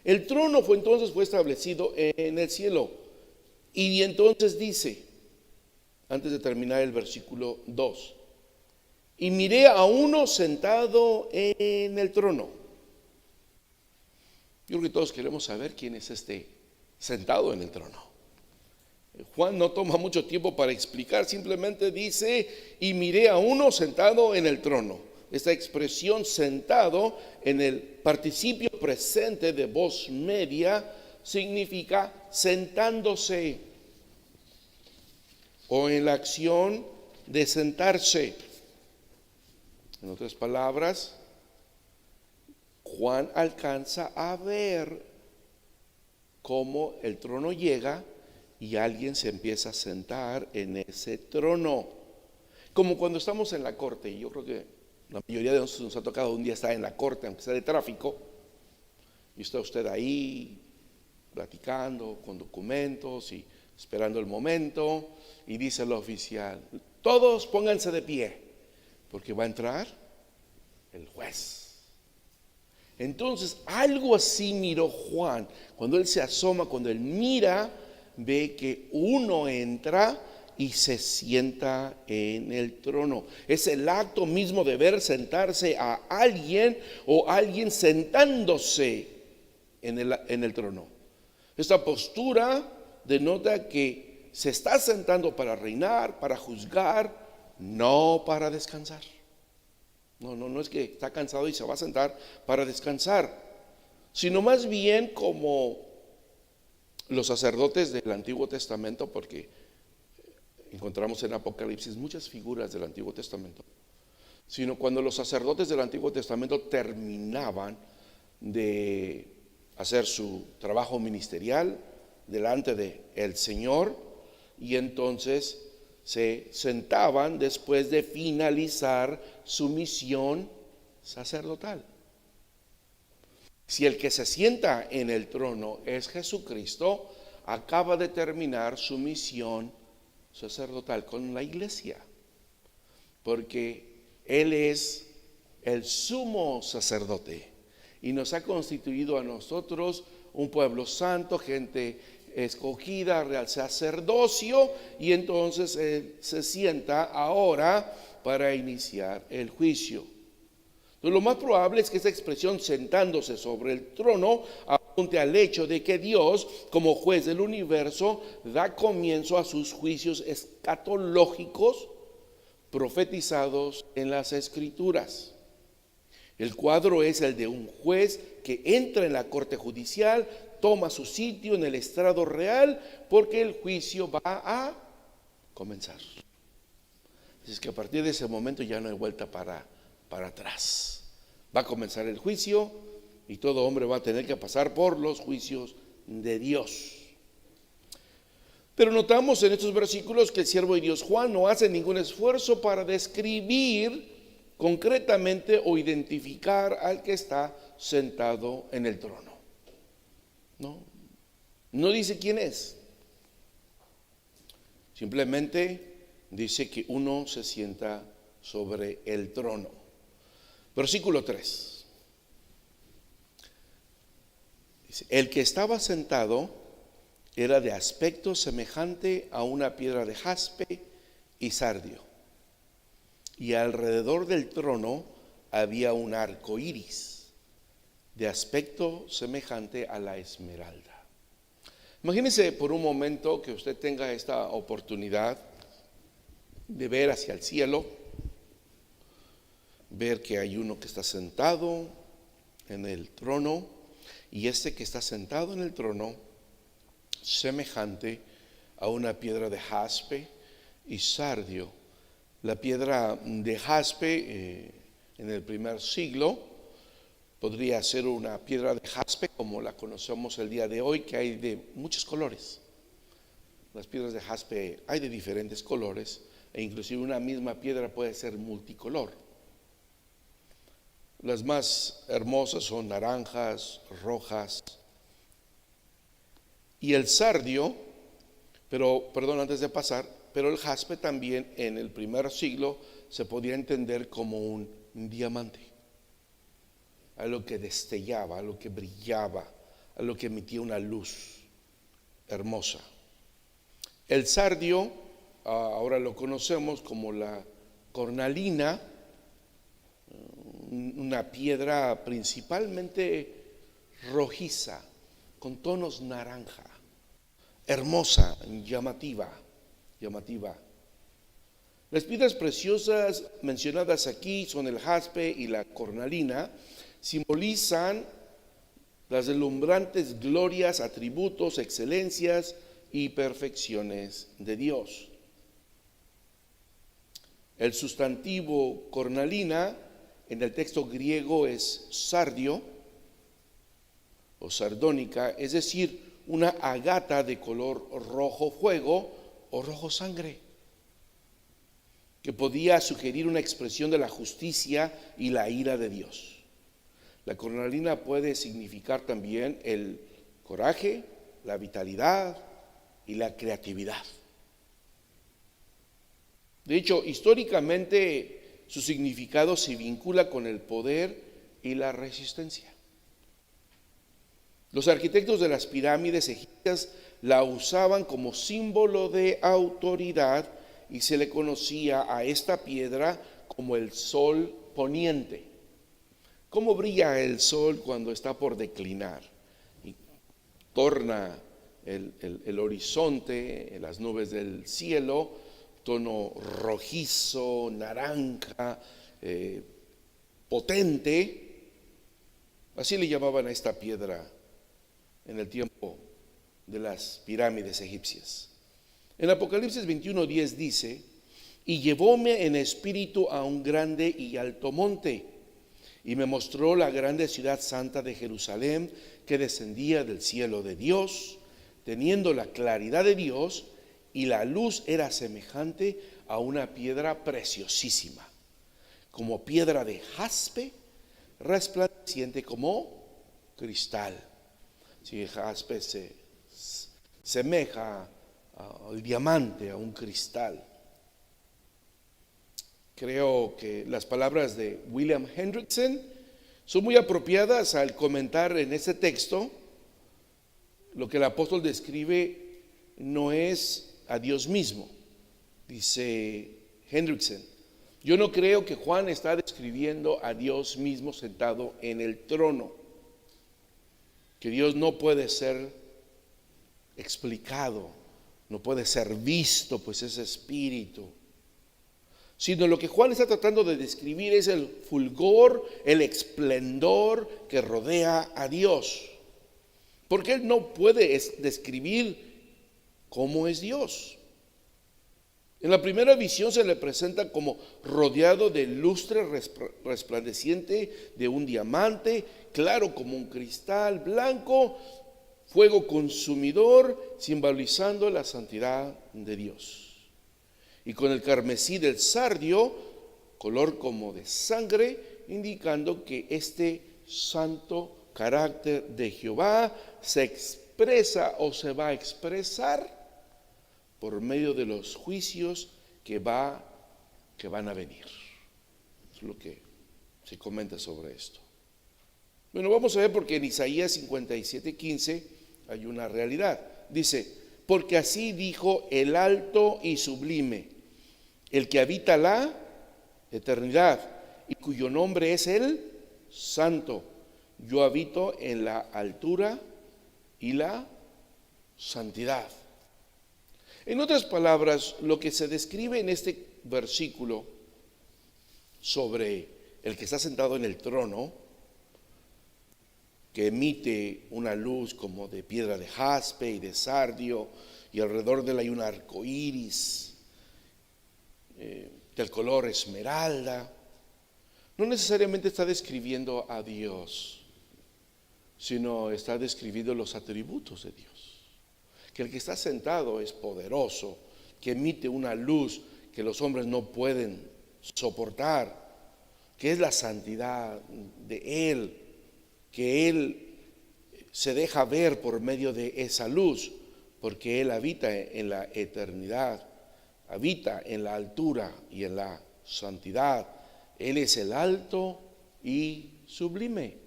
El trono fue establecido en el cielo. Y entonces dice, antes de terminar el versículo 2: y miré a uno sentado en el trono. Yo creo que todos queremos saber quién es este sentado en el trono. Juan no toma mucho tiempo para explicar, simplemente dice: y miré a uno sentado en el trono. Esta expresión sentado en el participio presente de voz media significa sentándose, o en la acción de sentarse. En otras palabras, Juan alcanza a ver cómo el trono llega y alguien se empieza a sentar en ese trono. Como cuando estamos en la corte, y yo creo que la mayoría de nosotros nos ha tocado un día estar en la corte, aunque sea de tráfico, y está usted ahí platicando con documentos y esperando el momento, y dice el oficial: todos pónganse de pie, porque va a entrar el juez. Entonces algo así miró Juan. Cuando él se asoma, cuando él mira, ve que uno entra y se sienta en el trono. Es el acto mismo de ver sentarse a alguien, o alguien sentándose en el trono. Esta postura denota que se está sentando para reinar, para juzgar, no para descansar. No es que está cansado y se va a sentar para descansar, sino más bien como los sacerdotes del Antiguo Testamento, porque encontramos en Apocalipsis muchas figuras del Antiguo Testamento. sino cuando los sacerdotes del Antiguo Testamento terminaban de hacer su trabajo ministerial delante del Señor, y entonces se sentaban después de finalizar su misión sacerdotal. Si el que se sienta en el trono es Jesucristo, acaba de terminar su misión sacerdotal con la iglesia, porque Él es el sumo sacerdote y nos ha constituido a nosotros un pueblo santo, gente escogida, real sacerdocio, y entonces Él se sienta ahora para iniciar el juicio. Entonces, lo más probable es que esta expresión sentándose sobre el trono apunte al hecho de que Dios, como juez del universo, da comienzo a sus juicios escatológicos profetizados en las Escrituras. El cuadro es el de un juez que entra en la corte judicial, toma su sitio en el estrado real, porque el juicio va a comenzar. Es que a partir de ese momento ya no hay vuelta para atrás. Va a comenzar el juicio y todo hombre va a tener que pasar por los juicios de Dios. Pero notamos en estos versículos que el siervo de Dios Juan no hace ningún esfuerzo para describir concretamente o identificar al que está sentado en el trono. No dice quién es. Simplemente dice que uno se sienta sobre el trono. Versículo 3. Dice, el que estaba sentado era de aspecto semejante a una piedra de jaspe y sardio, y alrededor del trono había un arco iris de aspecto semejante a la esmeralda. Imagínese por un momento que usted tenga esta oportunidad de ver hacia el cielo, ver que hay uno que está sentado en el trono, y este que está sentado en el trono semejante a una piedra de jaspe y sardio. La piedra de jaspe en el primer siglo podría ser una piedra de jaspe como la conocemos el día de hoy, que hay de muchos colores. Las piedras de jaspe hay de diferentes colores, e inclusive una misma piedra puede ser multicolor. Las más hermosas son naranjas, rojas. Y el sardio, pero antes de pasar, pero el jaspe también en el primer siglo se podía entender como un diamante, algo que destellaba, algo que brillaba, algo que emitía una luz hermosa. El sardio, ahora lo conocemos como la cornalina, una piedra principalmente rojiza, con tonos naranja, hermosa, llamativa. Las piedras preciosas mencionadas aquí son el jaspe y la cornalina. Simbolizan las deslumbrantes glorias, atributos, excelencias y perfecciones de Dios. El sustantivo cornalina en el texto griego es sardio o sardónica, es decir, una agata de color rojo fuego o rojo sangre, que podía sugerir una expresión de la justicia y la ira de Dios. La cornalina puede significar también el coraje, la vitalidad y la creatividad. De hecho, históricamente su significado se vincula con el poder y la resistencia. Los arquitectos de las pirámides egipcias la usaban como símbolo de autoridad y se le conocía a esta piedra como el sol poniente. ¿Cómo brilla el sol cuando está por declinar? Y torna el horizonte, las nubes del cielo, tono rojizo, naranja, potente. Así le llamaban a esta piedra en el tiempo de las pirámides egipcias. En Apocalipsis 21:10 dice Y llevóme en espíritu a un grande y alto monte, y me mostró la grande ciudad santa de Jerusalén, que descendía del cielo de Dios, teniendo la claridad de Dios, y la luz era semejante a una piedra preciosísima, como piedra de jaspe, resplandeciente como cristal. Si jaspe se semeja al diamante, a un cristal. Creo que las palabras de William Hendrickson son muy apropiadas al comentar en este texto. Lo que el apóstol describe no es a Dios mismo. Dice Hendrickson: yo no creo que Juan está describiendo a Dios mismo sentado en el trono, que Dios no puede ser explicado, no puede ser visto, pues es espíritu. Sino lo que Juan está tratando de describir es el fulgor, el esplendor que rodea a Dios. Porque él no puede describir cómo es Dios. En la primera visión se le presenta como rodeado de lustre resplandeciente de un diamante, claro como un cristal, blanco, fuego consumidor, simbolizando la santidad de Dios. Y con el carmesí del sardio, color como de sangre, indicando que este santo carácter de Jehová se expresa o se va a expresar por medio de los juicios que van a venir. Es lo que se comenta sobre esto. Bueno, vamos a ver, porque en Isaías 57:15 hay una realidad. Dice: porque así dijo el alto y sublime, el que habita la eternidad y cuyo nombre es el Santo. Yo habito en la altura y la santidad. En otras palabras, lo que se describe en este versículo sobre el que está sentado en el trono, que emite una luz como de piedra de jaspe y de sardio, y alrededor de él hay un arco iris del color esmeralda, no necesariamente está describiendo a Dios, sino está describiendo los atributos de Dios. Que el que está sentado es poderoso, que emite una luz que los hombres no pueden soportar, que es la santidad de Él, que Él se deja ver por medio de esa luz, porque Él habita en la eternidad, habita en la altura y en la santidad. Él es el alto y sublime.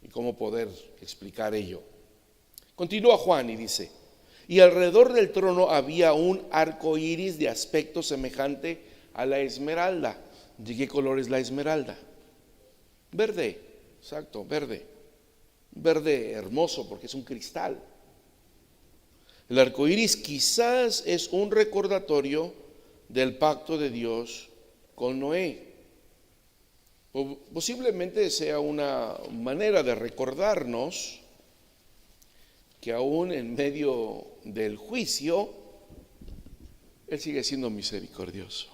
¿Y cómo poder explicar ello? Continúa Juan y dice: y alrededor del trono había un arco iris de aspecto semejante a la esmeralda. ¿De qué color es la esmeralda? Verde, exacto, verde. Verde hermoso, porque es un cristal. El arco iris quizás es un recordatorio del pacto de Dios con Noé. O posiblemente sea una manera de recordarnos que aún en medio del juicio, Él sigue siendo misericordioso.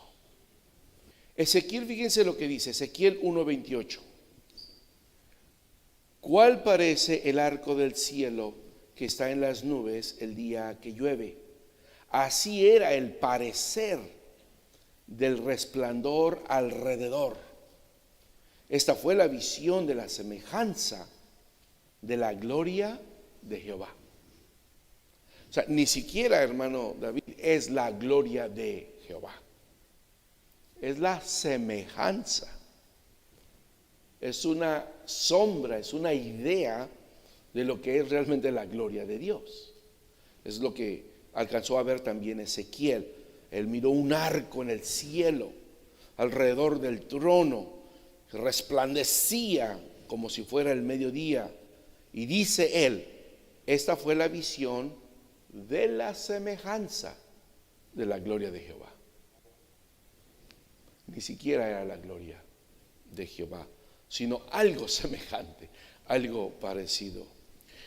Ezequiel, fíjense lo que dice, Ezequiel 1:28. ¿Cuál parece el arco del cielo que está en las nubes el día que llueve? Así era el parecer del resplandor alrededor. Esta fue la visión de la semejanza de la gloria de Jehová. O sea, ni siquiera, hermano David, es la gloria de Jehová. Es la semejanza. Es una sombra, es una idea de lo que es realmente la gloria de Dios. Es lo que alcanzó a ver también Ezequiel. Él miró un arco en el cielo, alrededor del trono, que resplandecía como si fuera el mediodía. Y dice él, esta fue la visión de la semejanza de la gloria de Jehová. Ni siquiera era la gloria de Jehová, sino algo semejante, algo parecido.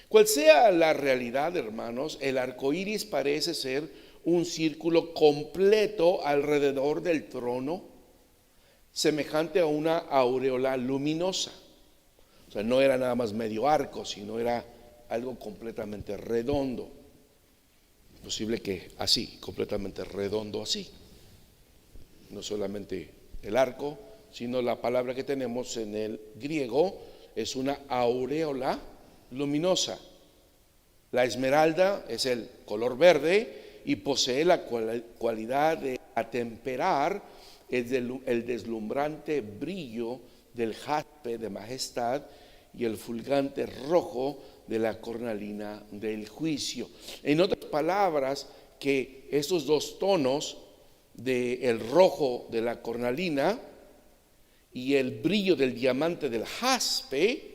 Cual sea la realidad, hermanos, el arco iris parece ser un círculo completo alrededor del trono, semejante a una aureola luminosa. O sea, no era nada más medio arco, sino era algo completamente redondo. Posible que así, completamente redondo así. No solamente el arco, sino la palabra que tenemos en el griego es una aureola luminosa. La esmeralda es el color verde y posee la cualidad de atemperar el deslumbrante brillo del jaspe de majestad y el fulgante rojo de la cornalina del juicio. En otras palabras, que esos dos tonos del rojo de la cornalina y el brillo del diamante del jaspe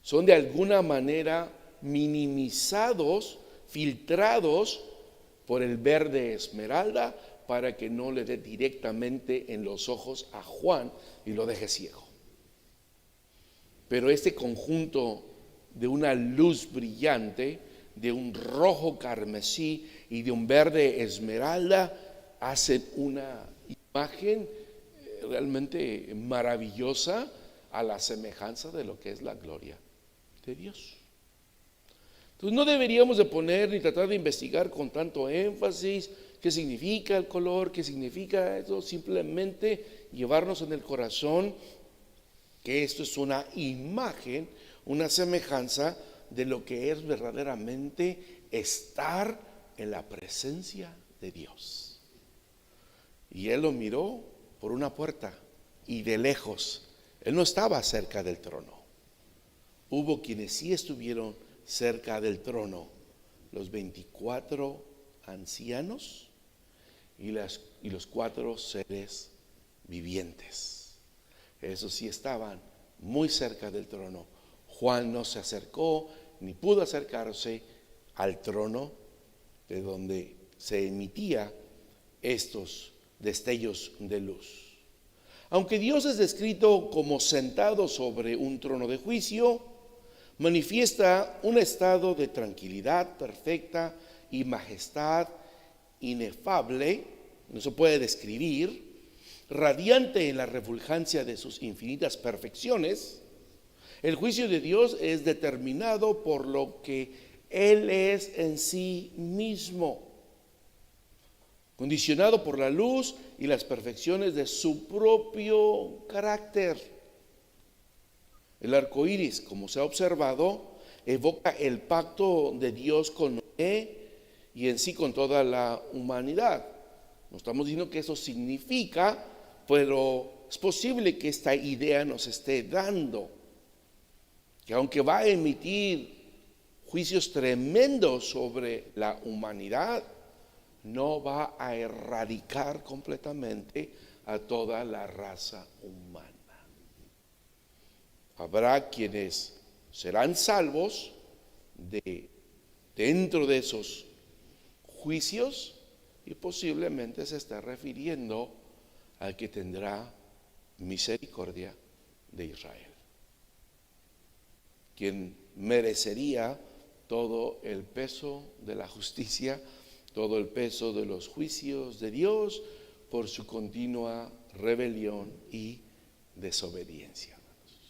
son de alguna manera minimizados, filtrados por el verde esmeralda para que no le dé directamente en los ojos a Juan y lo deje ciego. Pero este conjunto de una luz brillante, de un rojo carmesí y de un verde esmeralda hacen una imagen realmente maravillosa a la semejanza de lo que es la gloria de Dios. Entonces no deberíamos de poner ni tratar de investigar con tanto énfasis qué significa el color, qué significa eso, simplemente llevarnos en el corazón que esto es una imagen, una semejanza de lo que es verdaderamente estar en la presencia de Dios. Y él lo miró por una puerta y de lejos. Él no estaba cerca del trono. Hubo quienes sí estuvieron cerca del trono, los 24 ancianos y los 4 seres vivientes. Esos sí estaban muy cerca del trono. Juan no se acercó ni pudo acercarse al trono de donde se emitía estos destellos de luz. Aunque Dios es descrito como sentado sobre un trono de juicio, manifiesta un estado de tranquilidad perfecta y majestad inefable, no se puede describir, radiante en la refulgencia de sus infinitas perfecciones. El juicio de Dios es determinado por lo que Él es en sí mismo, condicionado por la luz y las perfecciones de su propio carácter. El arco iris, como se ha observado, evoca el pacto de Dios con Noé y en sí con toda la humanidad. No estamos diciendo que eso significa, pero es posible que esta idea nos esté dando que aunque va a emitir juicios tremendos sobre la humanidad, no va a erradicar completamente a toda la raza humana. Habrá quienes serán salvos dentro de esos juicios y posiblemente se está refiriendo al que tendrá misericordia de Israel, quien merecería todo el peso de la justicia, todo el peso de los juicios de Dios por su continua rebelión y desobediencia.